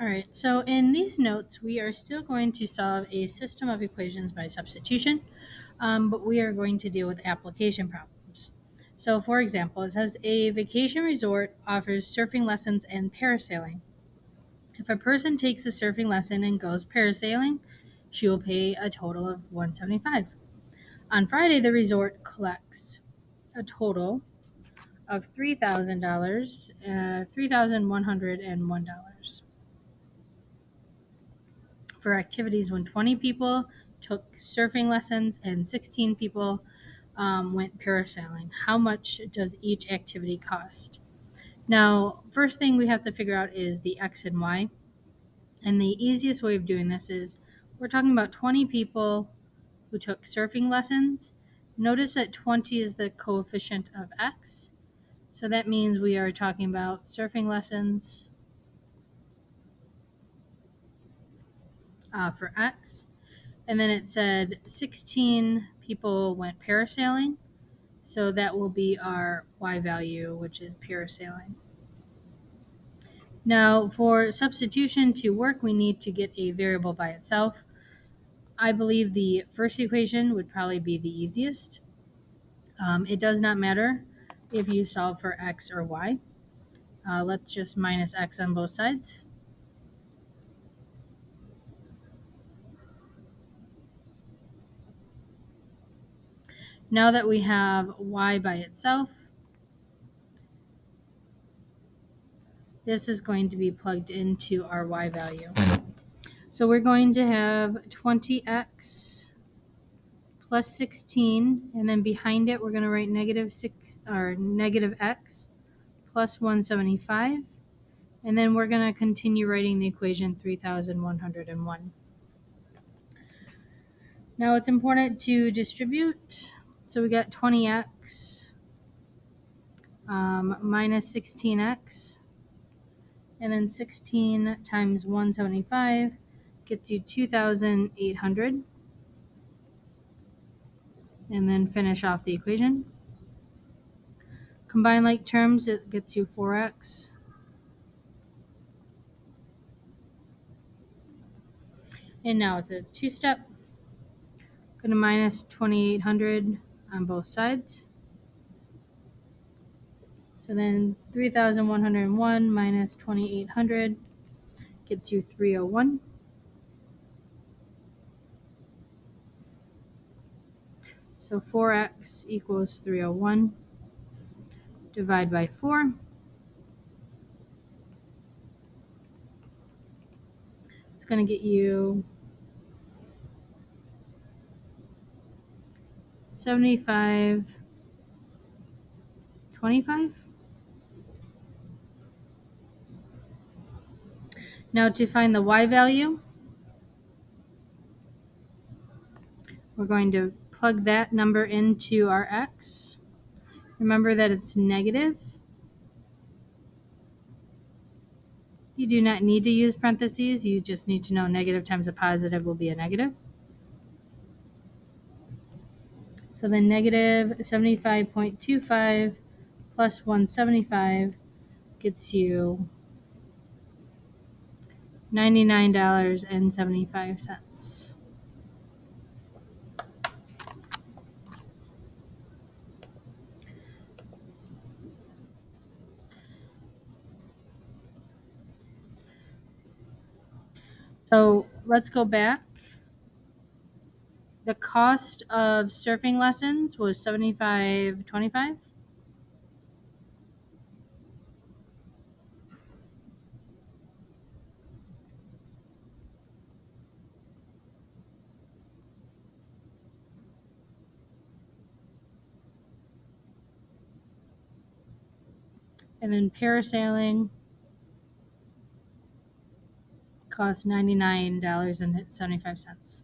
All right, so in these notes, we are still going to solve a system of equations by substitution, but we are going to deal with application problems. So, for example, it says a vacation resort offers surfing lessons and parasailing. If a person takes a surfing lesson and goes parasailing, she will pay a total of $175. On Friday, the resort collects a total of $3,000, $3,101 for activities when 20 people took surfing lessons and 16 people went parasailing. How much does each activity cost? Now, first thing we have to figure out is the x and y. And the easiest way of doing this is we're talking about 20 people who took surfing lessons. Notice that 20 is the coefficient of x. So that means we are talking about surfing lessons for x. And then it said 16 people went parasailing. So that will be our y value, which is parasailing. Now, for substitution to work, we need to get a variable by itself. I believe the first equation would probably be the easiest. It does not matter if you solve for x or y. Let's just minus x on both sides. Now that we have y by itself, this is going to be plugged into our y value. So we're going to have 20x plus 16, and then behind it we're going to write negative x plus 175, and then we're going to continue writing the equation 3,101. Now it's important to distribute. So we got 20x minus 16x, and then 16 times 175 gets you 2,800. And then finish off the equation. Combine like terms, it gets you 4x. And now it's a two-step. Going to minus 2,800 on both sides. So then 3,101 minus 2,800 gets you 301. So 4x equals 301. Divide by 4. It's going to get you 75.25. Now to find the y value, we're going to plug that number into our x. Remember that it's negative. You do not need to use parentheses. You just need to know negative times a positive will be a negative. So then negative 75.25 plus 175 gets you $99.75. So let's go back. The cost of surfing lessons was $75.25. And then parasailing cost $99.75.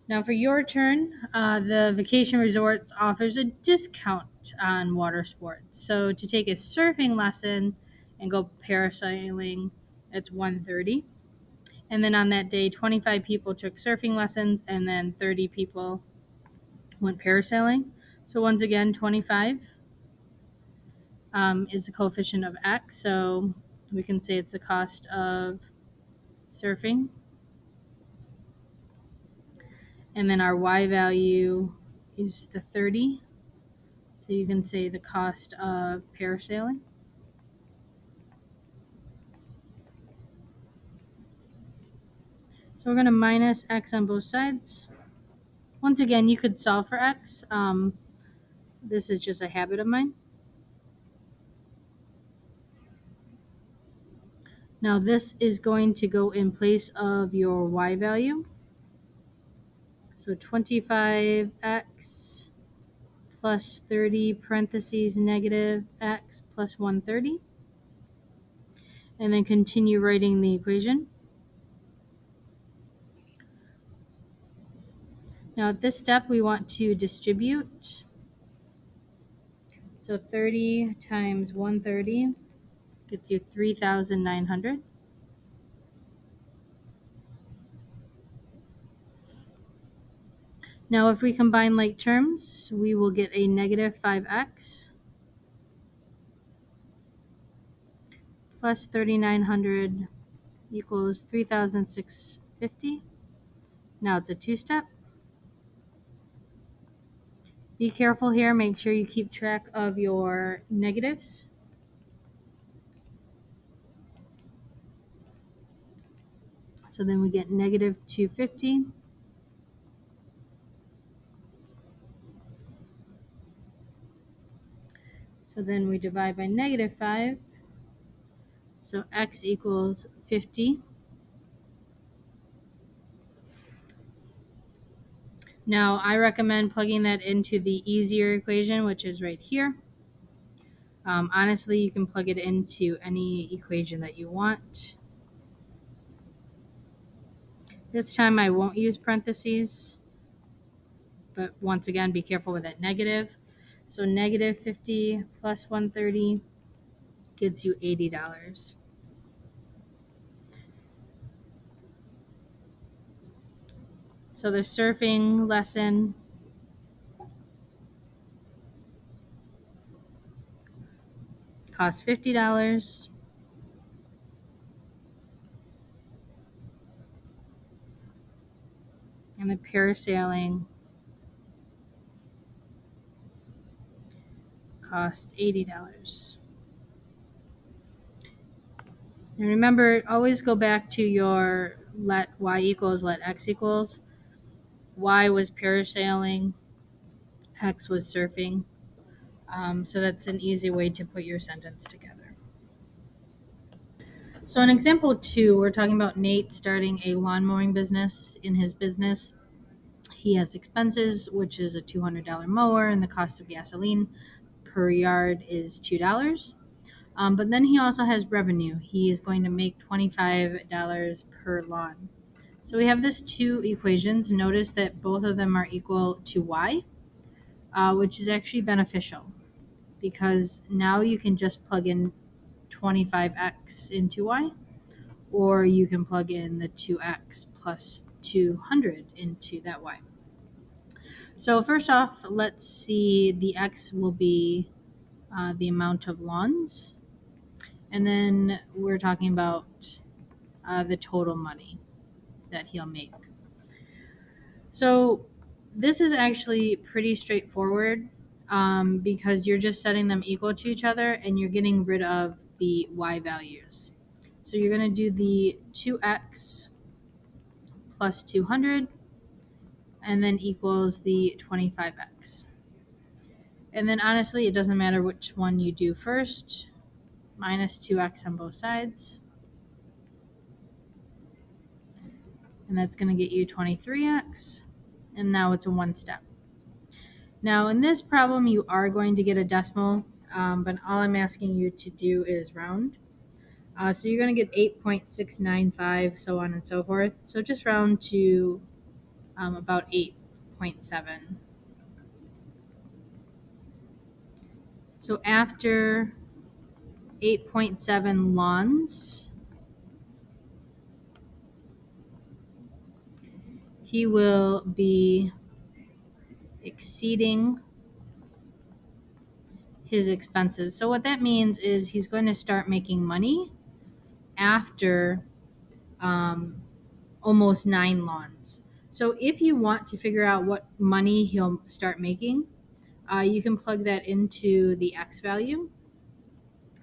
Now for your turn, the vacation resorts offers a discount on water sports. So to take a surfing lesson and go parasailing, it's $130. And then on that day, 25 people took surfing lessons, and then 30 people went parasailing. So once again, 25 is the coefficient of x. So we can say it's the cost of surfing. And then our y value is the 30. So you can say the cost of parasailing. So we're going to minus x on both sides. Once again, you could solve for x. This is just a habit of mine. Now this is going to go in place of your y value. So 25x plus 30 parentheses negative x plus 130. And then continue writing the equation. Now at this step, we want to distribute. So 30 times 130 gets you 3,900. Now if we combine like terms, we will get a negative 5x plus 3,900 equals 3,650. Now it's a two-step. Be careful here. Make sure you keep track of your negatives. So then we get negative 250. So then we divide by negative 5. So x equals 50. Now I recommend plugging that into the easier equation, which is right here. Honestly, you can plug it into any equation that you want. This time I won't use parentheses, but once again, be careful with that negative. So negative 50 plus 130 gets you $80. So the surfing lesson costs $50. And the parasailing costs $80. And remember, always go back to your let y equals, let x equals. Y was parasailing, x was surfing. So that's an easy way to put your sentence together. So in example 2, we're talking about Nate starting a lawn mowing business. In his business, he has expenses, which is a $200 mower, and the cost of gasoline per yard is $2. But then he also has revenue. He is going to make $25 per lawn. So we have this two equations. Notice that both of them are equal to y, which is actually beneficial because now you can just plug in 25x into y, or you can plug in the 2x plus 200 into that y. So first off, let's see, the x will be the amount of lawns. And then we're talking about the total money that he'll make. So this is actually pretty straightforward because you're just setting them equal to each other and you're getting rid of the y values. So you're going to do the 2x plus 200 and then equals the 25x. And then honestly, it doesn't matter which one you do first. Minus 2x on both sides. And that's going to get you 23x. And now it's a one step. Now in this problem, you are going to get a decimal, but all I'm asking you to do is round. So you're going to get 8.695, so on and so forth. So just round to about 8.7. So after 8.7 lawns, he will be exceeding his expenses. So what that means is he's going to start making money after um, almost 9 lawns. So if you want to figure out what money he'll start making, you can plug that into the x value.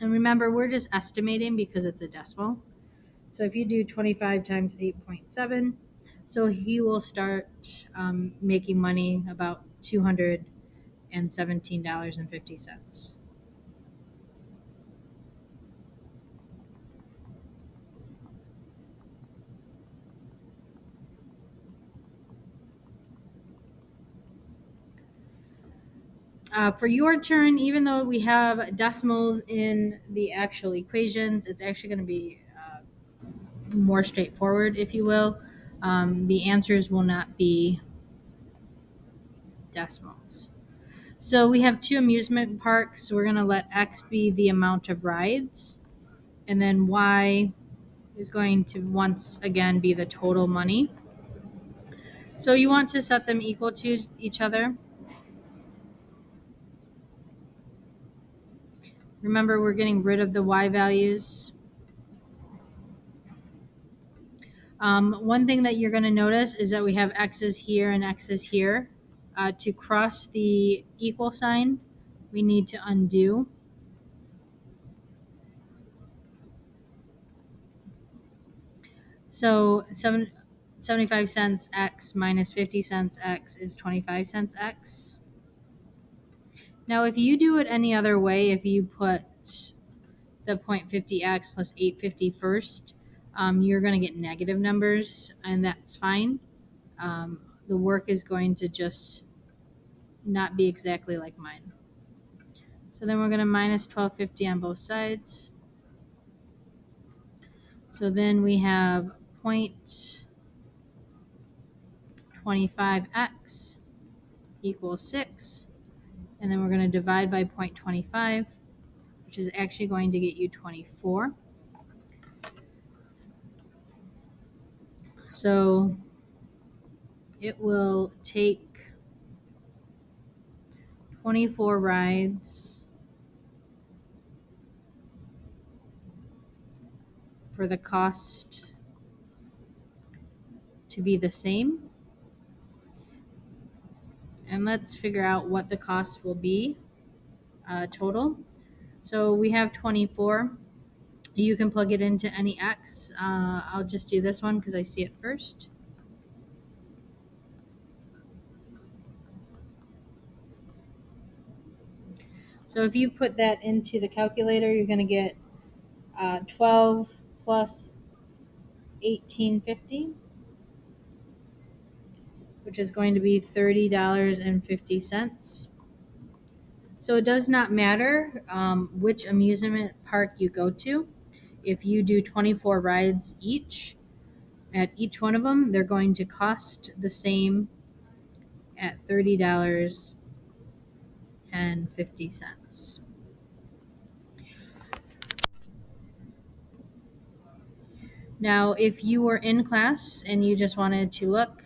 And remember, we're just estimating because it's a decimal. So if you do 25 times 8.7, so he will start making money about $217.50. For your turn, even though we have decimals in the actual equations, it's actually going to be more straightforward, if you will. The answers will not be decimals. So we have two amusement parks. We're going to let X be the amount of rides, and then Y is going to once again be the total money. So you want to set them equal to each other. Remember, we're getting rid of the Y values. One thing that you're going to notice is that we have X's here and X's here. To cross the equal sign, we need to undo. So 75 cents X minus 50 cents X is 25 cents X. Now, if you do it any other way, if you put the 0.50x plus 850 first, you're going to get negative numbers, and that's fine. The work is going to just not be exactly like mine. So then we're going to minus 1250 on both sides. So then we have 0.25x equals 6. And then we're going to divide by 0.25, which is actually going to get you 24. So it will take 24 rides for the cost to be the same. And let's figure out what the cost will be total. So we have 24. You can plug it into any X. I'll just do this one because I see it first. So if you put that into the calculator, you're going to get 12 plus 1850, which is going to be $30.50. So it does not matter which amusement park you go to. If you do 24 rides each, at each one of them, they're going to cost the same at $30.50. Now, if you were in class and you just wanted to look,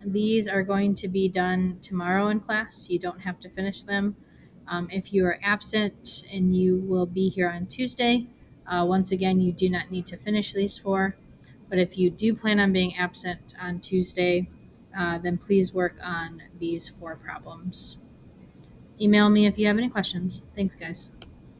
these are going to be done tomorrow in class. You don't have to finish them. If you are absent and you will be here on Tuesday, once again, you do not need to finish these four. But if you do plan on being absent on Tuesday, then please work on these four problems. Email me if you have any questions. Thanks, guys.